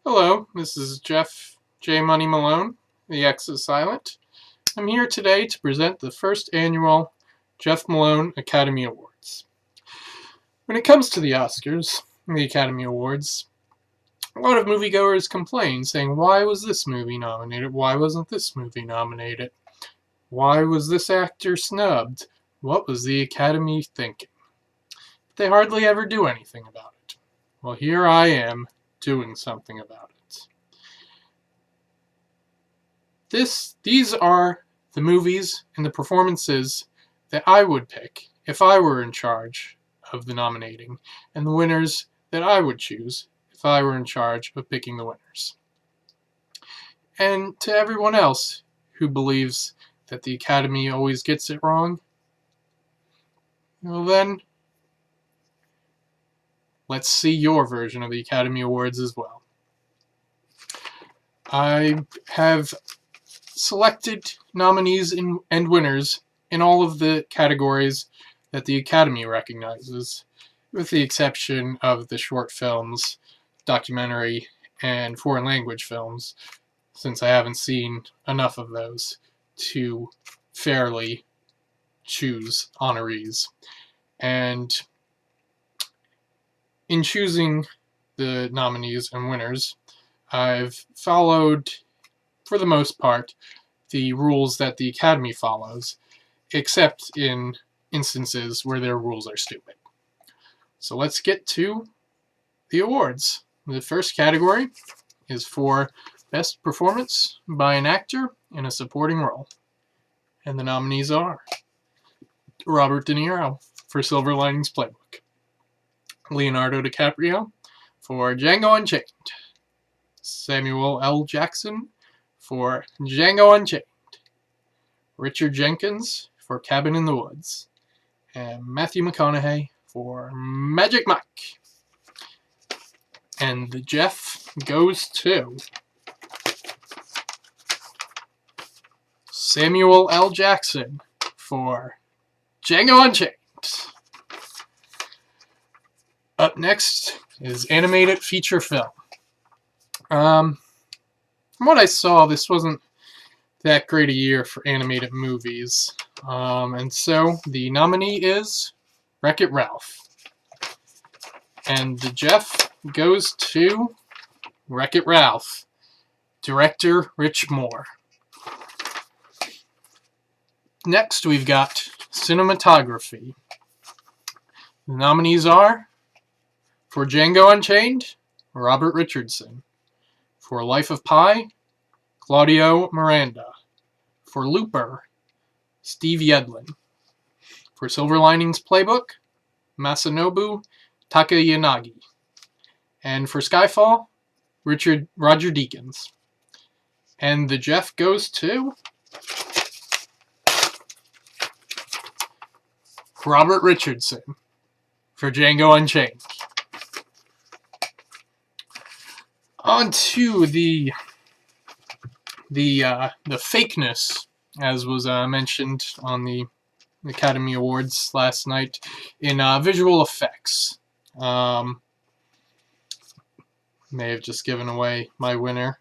Hello, this is Jeff J. Money Malone. The X is silent. I'm here today to present the first annual Jeff Malone Academy Awards. When it comes to the Oscars, the Academy Awards, a lot of moviegoers complain, saying, why was this movie nominated? Why wasn't this movie nominated? Why was this actor snubbed? What was the Academy thinking? They hardly ever do anything about it. Well, here I am doing something about it. These are the movies and the performances that I would pick if I were in charge of the nominating, and the winners that I would choose if I were in charge of picking the winners. And to everyone else who believes that the Academy always gets it wrong, well then, let's see your version of the Academy Awards as well. I have selected nominees and winners in all of the categories that the Academy recognizes, with the exception of the short films, documentary, and foreign language films, since I haven't seen enough of those to fairly choose honorees. And in choosing the nominees and winners, I've followed, for the most part, the rules that the Academy follows, except in instances where their rules are stupid. So let's get to the awards. The first category is for Best Performance by an Actor in a Supporting Role. And the nominees are Robert De Niro for Silver Linings Playbook, Leonardo DiCaprio for Django Unchained, Samuel L. Jackson for Django Unchained, Richard Jenkins for Cabin in the Woods, and Matthew McConaughey for Magic Mike. And the Jeff goes to Samuel L. Jackson for Django Unchained. Up next is Animated Feature Film. From what I saw, this wasn't that great a year for animated movies. And so the nominee is Wreck-It Ralph. And the Jeff goes to Wreck-It Ralph, director Rich Moore. Next, we've got cinematography. The nominees are, for Django Unchained, Robert Richardson. For Life of Pi, Claudio Miranda. For Looper, Steve Yedlin. For Silver Linings Playbook, Masanobu Takayanagi. And for Skyfall, Roger Deakins. And the Jeff goes to Robert Richardson for Django Unchained. On to the fakeness, as was mentioned on the Academy Awards last night, in visual effects. May have just given away my winner,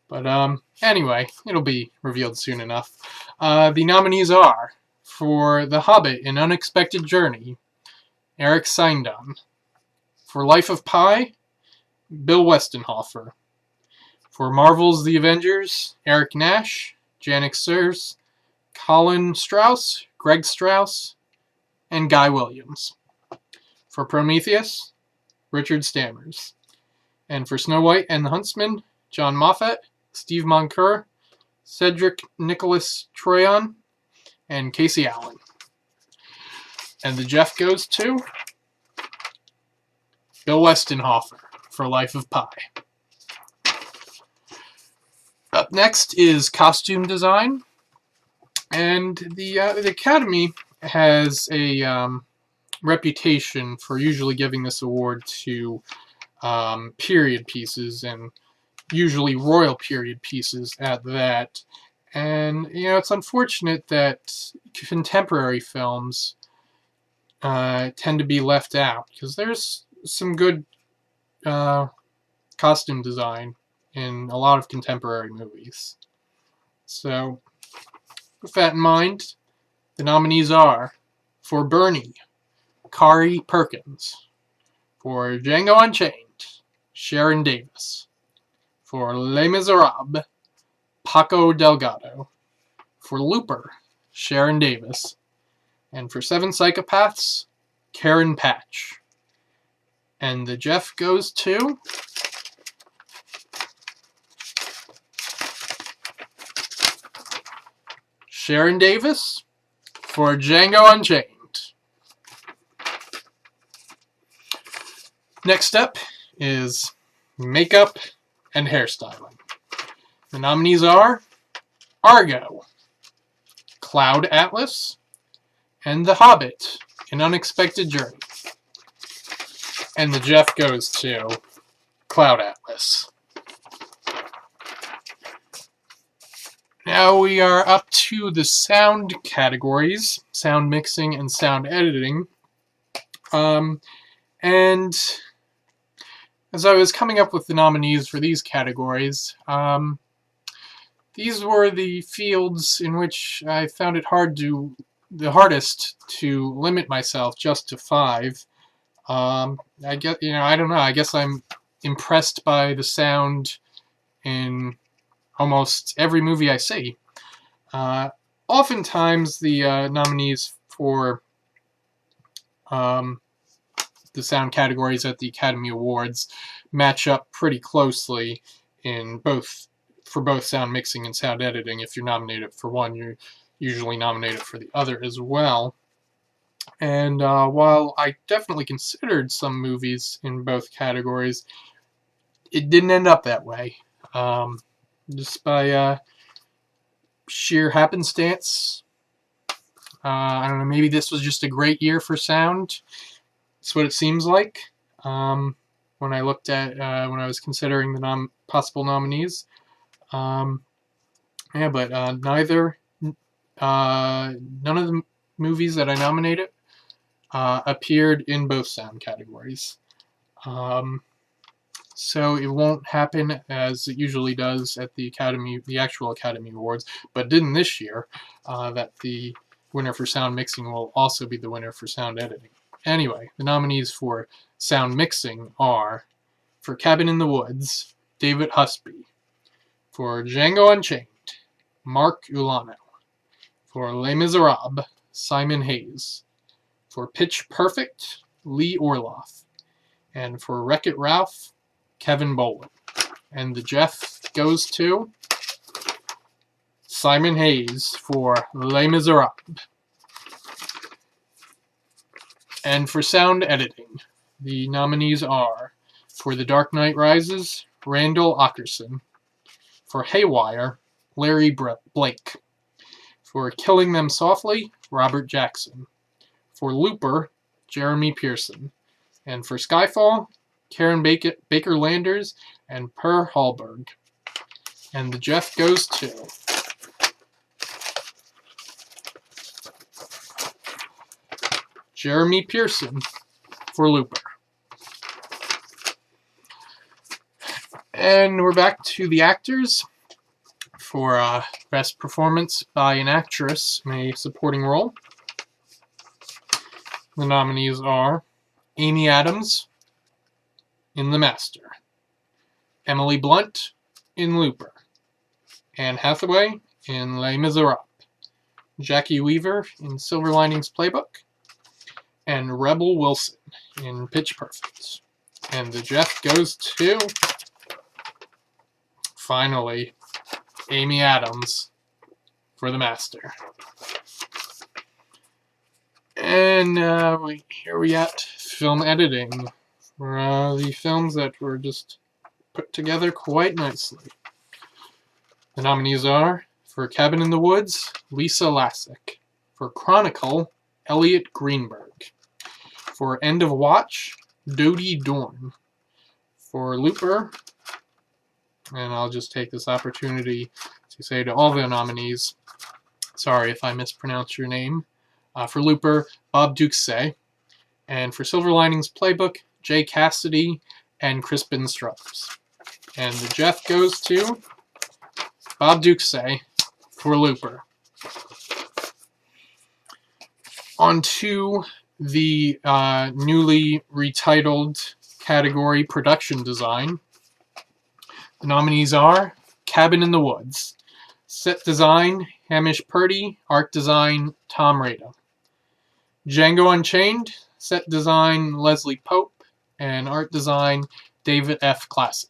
but anyway, it'll be revealed soon enough. The nominees are, for The Hobbit: An Unexpected Journey, Eric Seindon. For Life of Pi, Bill Westenhofer. For Marvel's The Avengers, Eric Nash, Janik Sirs, Colin Strauss, Greg Strauss, and Guy Williams. For Prometheus, Richard Stammers. And for Snow White and the Huntsman, John Moffat, Steve Moncur, Cedric Nicholas Troyan, and Casey Allen. And the Jeff goes to Bill Westenhofer for Life of Pi. Up next is costume design, and the Academy has a reputation for usually giving this award to period pieces, and usually royal period pieces at that. And it's unfortunate that contemporary films tend to be left out, because there's some good costume design in a lot of contemporary movies. So, with that in mind, the nominees are for Bernie, Kari Perkins; for Django Unchained, Sharon Davis; for Les Miserables, Paco Delgado; for Looper, Sharon Davis; and for Seven Psychopaths, Karen Patch. And the Jeff goes to Sharon Davis for Django Unchained. Next up is makeup and hairstyling. The nominees are Argo, Cloud Atlas, and The Hobbit, An Unexpected Journey. And the Jeff goes to Cloud Atlas. Now we are up to the sound categories, sound mixing and sound editing. And as I was coming up with the nominees for these categories, these were the fields in which I found it the hardest to limit myself just to 5. I don't know. I guess I'm impressed by the sound in almost every movie I see. Oftentimes, the nominees for the sound categories at the Academy Awards match up pretty closely for both sound mixing and sound editing. If you're nominated for one, you're usually nominated for the other as well. And while I definitely considered some movies in both categories, it didn't end up that way. Just by sheer happenstance. I don't know, maybe this was just a great year for sound. That's what it seems like when I looked at, when I was considering the possible nominees. But none of the movies that I nominated appeared in both sound categories. So it won't happen as it usually does at the actual Academy Awards, but didn't this year, that the winner for sound mixing will also be the winner for sound editing. Anyway, the nominees for sound mixing are, for Cabin in the Woods, David Husby; for Django Unchained, Mark Ulano; for Les Miserables, Simon Hayes; for Pitch Perfect, Lee Orloff; and for Wreck-It Ralph, Kevin Bolin. And the Jeff goes to Simon Hayes for Les Miserables. And for sound editing, the nominees are, for The Dark Knight Rises, Randall Ockerson; for Haywire, Larry Blake; for Killing Them Softly, Robert Jackson; for Looper, Jeremy Pearson; and for Skyfall, Karen Baker Landers and Per Hallberg. And the Jeff goes to Jeremy Pearson for Looper. And we're back to the actors for Best Performance by an Actress in a Supporting Role. The nominees are Amy Adams in The Master, Emily Blunt in Looper, Anne Hathaway in Les Miserables, Jackie Weaver in Silver Linings Playbook, and Rebel Wilson in Pitch Perfect. And the Jeff goes to, finally, Amy Adams for The Master. And here we at film editing for the films that were just put together quite nicely. The nominees are, for Cabin in the Woods, Lisa Lassick; for Chronicle, Elliot Greenberg; for End of Watch, Dodie Dorn; for Looper, and I'll just take this opportunity to say to all the nominees, sorry if I mispronounce your name, for Looper, Bob Duxey; and for Silver Linings Playbook, Jay Cassidy and Crispin Struthers. And the Jeff goes to Bob Duxey for Looper. On to the newly retitled category Production Design. The nominees are Cabin in the Woods. Set design, Hamish Purdy. Art design, Tom Rada. Django Unchained. Set design, Leslie Pope. And art design, David F. Klassen.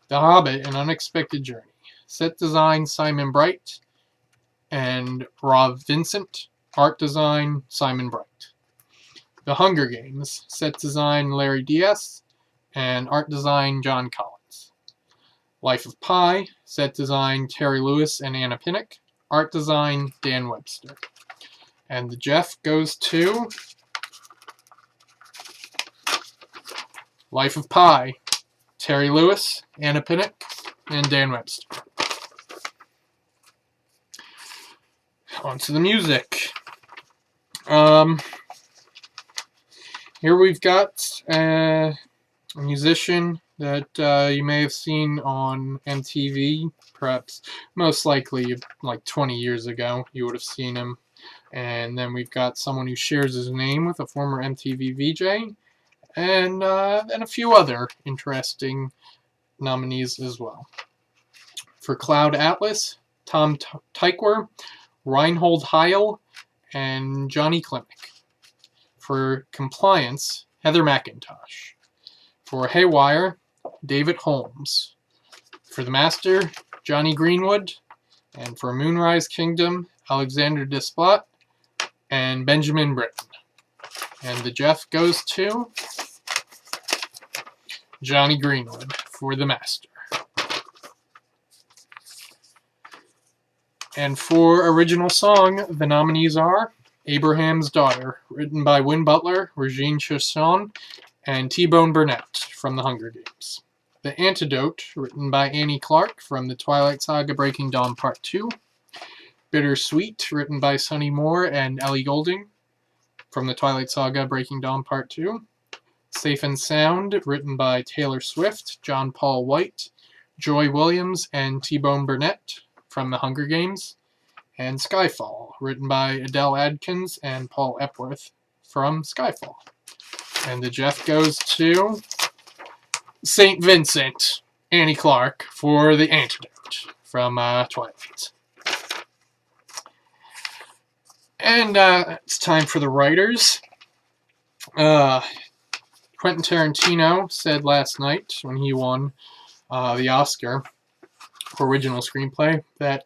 The Hobbit, An Unexpected Journey. Set design, Simon Bright and Rob Vincent. Art design, Simon Bright. The Hunger Games. Set design, Larry Diaz. And art design, John Collins. Life of Pi. Set design, Terry Lewis and Anna Pinnock. Art design, Dan Webster. And the Jeff goes to Life of Pi. Terry Lewis, Anna Pinnock, and Dan Webster. On to the music. Here we've got a musician that you may have seen on MTV, perhaps most likely like 20 years ago you would have seen him. And then we've got someone who shares his name with a former MTV VJ, and a few other interesting nominees as well. For Cloud Atlas, Tom Tykwer, Reinhold Heil, and Johnny Klimek. For Compliance, Heather McIntosh. For Haywire, David Holmes. For The Master, Johnny Greenwood. And for Moonrise Kingdom, Alexander Desplat and Benjamin Britten. And the Jeff goes to Johnny Greenwood for The Master. And for Original Song, the nominees are Abraham's Daughter, written by Win Butler, Regine Chasson, and T-Bone Burnett from The Hunger Games. The Antidote, written by Annie Clark from The Twilight Saga Breaking Dawn Part 2. Bittersweet, written by Sonny Moore and Ellie Goulding from The Twilight Saga Breaking Dawn Part 2. Safe and Sound, written by Taylor Swift, John Paul White, Joy Williams, and T-Bone Burnett from The Hunger Games. And Skyfall, written by Adele Adkins and Paul Epworth from Skyfall. And the Jeff goes to St. Vincent, Annie Clark, for The Antidote from Twilight. And it's time for the writers. Quentin Tarantino said last night when he won the Oscar for original screenplay that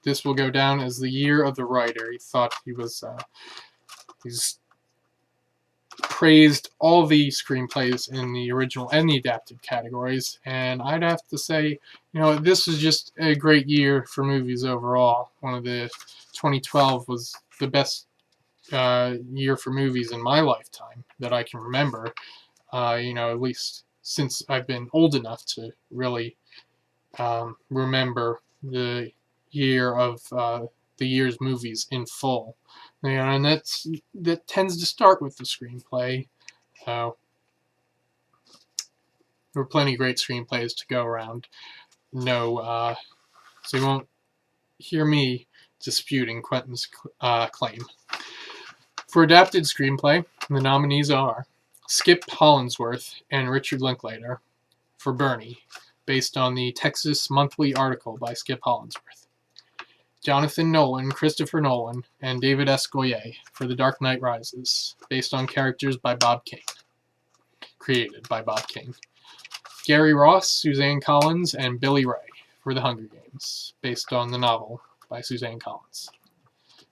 this will go down as the year of the writer. He thought he's praised all the screenplays in the original and the adapted categories, and I'd have to say, this was just a great year for movies overall. 2012 was the best year for movies in my lifetime that I can remember. At least since I've been old enough to really remember the year of the year's movies in full. And that tends to start with the screenplay. There were plenty of great screenplays to go around. So you won't hear me disputing Quentin's claim. For adapted screenplay, the nominees are Skip Hollandsworth and Richard Linklater for Bernie, based on the Texas Monthly article by Skip Hollandsworth. Jonathan Nolan, Christopher Nolan, and David S. Goyer for The Dark Knight Rises, based on characters by Bob Kane. Created by Bob Kane. Gary Ross, Suzanne Collins, and Billy Ray for The Hunger Games, based on the novel by Suzanne Collins.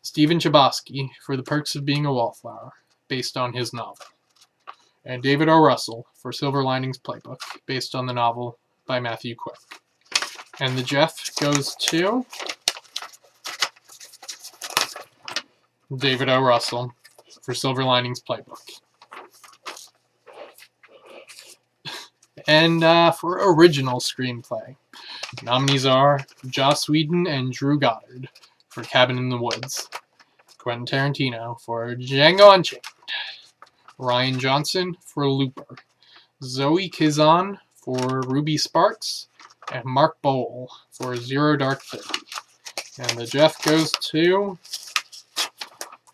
Stephen Chbosky for The Perks of Being a Wallflower, based on his novel. And David O. Russell for Silver Linings Playbook, based on the novel by Matthew Quick. And the Jeff goes to David O. Russell for Silver Linings Playbook. And for original screenplay, nominees are Joss Whedon and Drew Goddard for Cabin in the Woods, Quentin Tarantino for Django Unchained, Ryan Johnson for Looper, Zoe Kazan for Ruby Sparks, and Mark Bowl for Zero Dark 30. And the Jeff goes to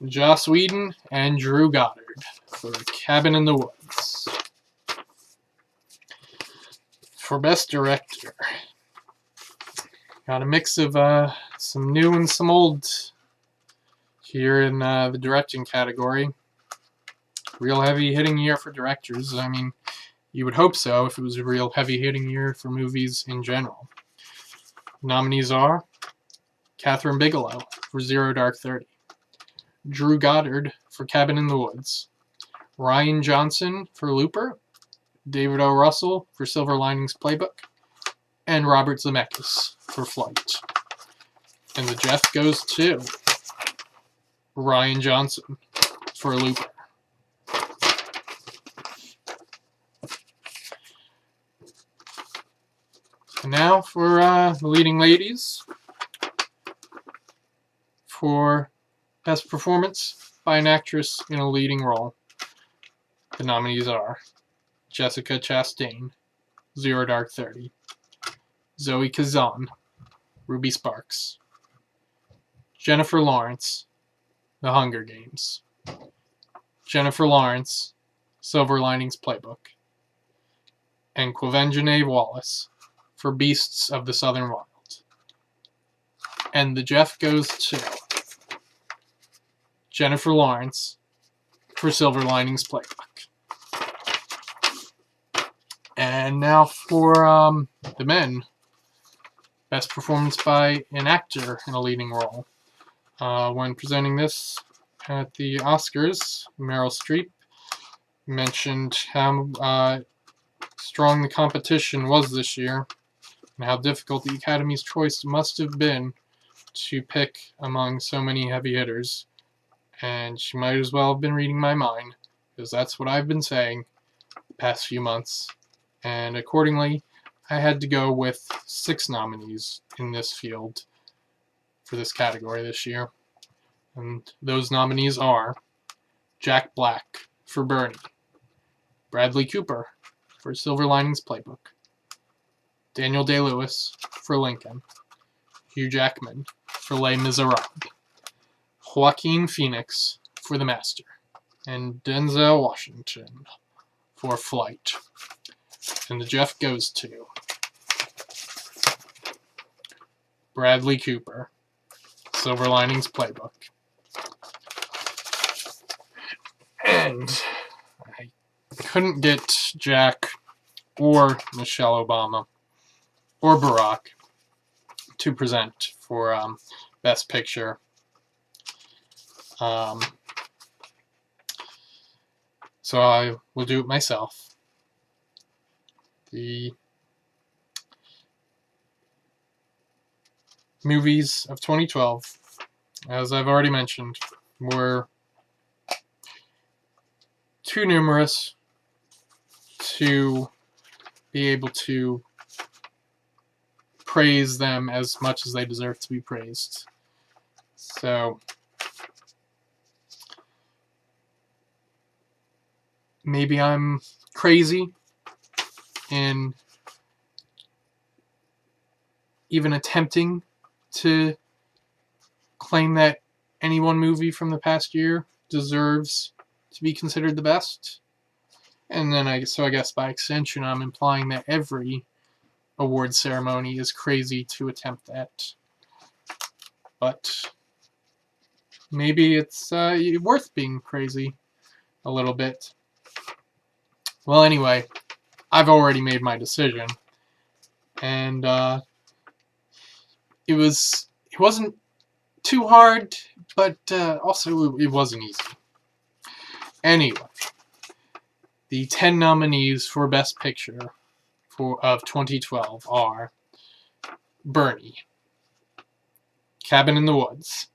Joss Whedon and Drew Goddard for Cabin in the Woods. For Best Director, got a mix of some new and some old here in the directing category. Real heavy-hitting year for directors. I mean, you would hope so if it was a real heavy-hitting year for movies in general. Nominees are Catherine Bigelow for Zero Dark 30, Drew Goddard for Cabin in the Woods, Rian Johnson for Looper, David O. Russell for Silver Linings Playbook, and Robert Zemeckis for Flight. And the Jeff goes to Rian Johnson for Looper. And now for the leading ladies. For Best Performance by an Actress in a Leading Role, the nominees are Jessica Chastain, Zero Dark 30, Zoe Kazan, Ruby Sparks, Jennifer Lawrence, The Hunger Games, Jennifer Lawrence, Silver Linings Playbook, and Quvenzhané Wallis for Beasts of the Southern Wild. And the Jeff goes to Jennifer Lawrence for Silver Linings Playbook. And now for the men. Best Performance by an Actor in a Leading Role. When presenting this at the Oscars, Meryl Streep mentioned how strong the competition was this year and how difficult the Academy's choice must have been to pick among so many heavy hitters. And she might as well have been reading my mind, because that's what I've been saying the past few months. And accordingly, I had to go with 6 nominees in this field for this category this year. And those nominees are Jack Black for Bernie, Bradley Cooper for Silver Linings Playbook, Daniel Day-Lewis for Lincoln, Hugh Jackman for Les Miserables, Joaquin Phoenix for The Master, and Denzel Washington for Flight. And the Jeff goes to Bradley Cooper, Silver Linings Playbook. And I couldn't get Jack or Michelle Obama or Barack to present for Best Picture. So I will do it myself. The movies of 2012, as I've already mentioned, were too numerous to be able to praise them as much as they deserve to be praised. So maybe I'm crazy in even attempting to claim that any one movie from the past year deserves to be considered the best. And then I guess by extension I'm implying that every award ceremony is crazy to attempt that. But maybe it's worth being crazy a little bit. Well, anyway, I've already made my decision, and it wasn't too hard, but also it wasn't easy. Anyway, the 10 nominees for Best Picture of 2012 are Bernie, Cabin in the Woods,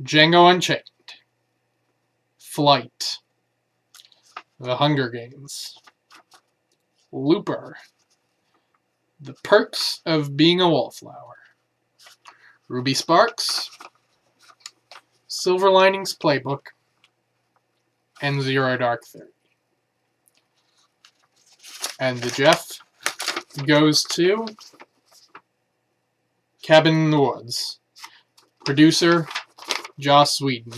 Django Unchained, Flight, The Hunger Games, Looper, The Perks of Being a Wallflower, Ruby Sparks, Silver Linings Playbook, and Zero Dark 30. And the Jeff goes to Cabin in the Woods. Producer, Joss Whedon.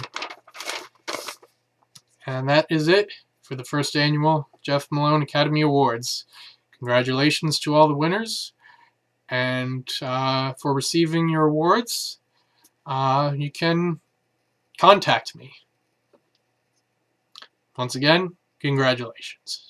And that is it for the first annual Jeff Malone Academy Awards. Congratulations to all the winners. And for receiving your awards, you can contact me. Once again, congratulations.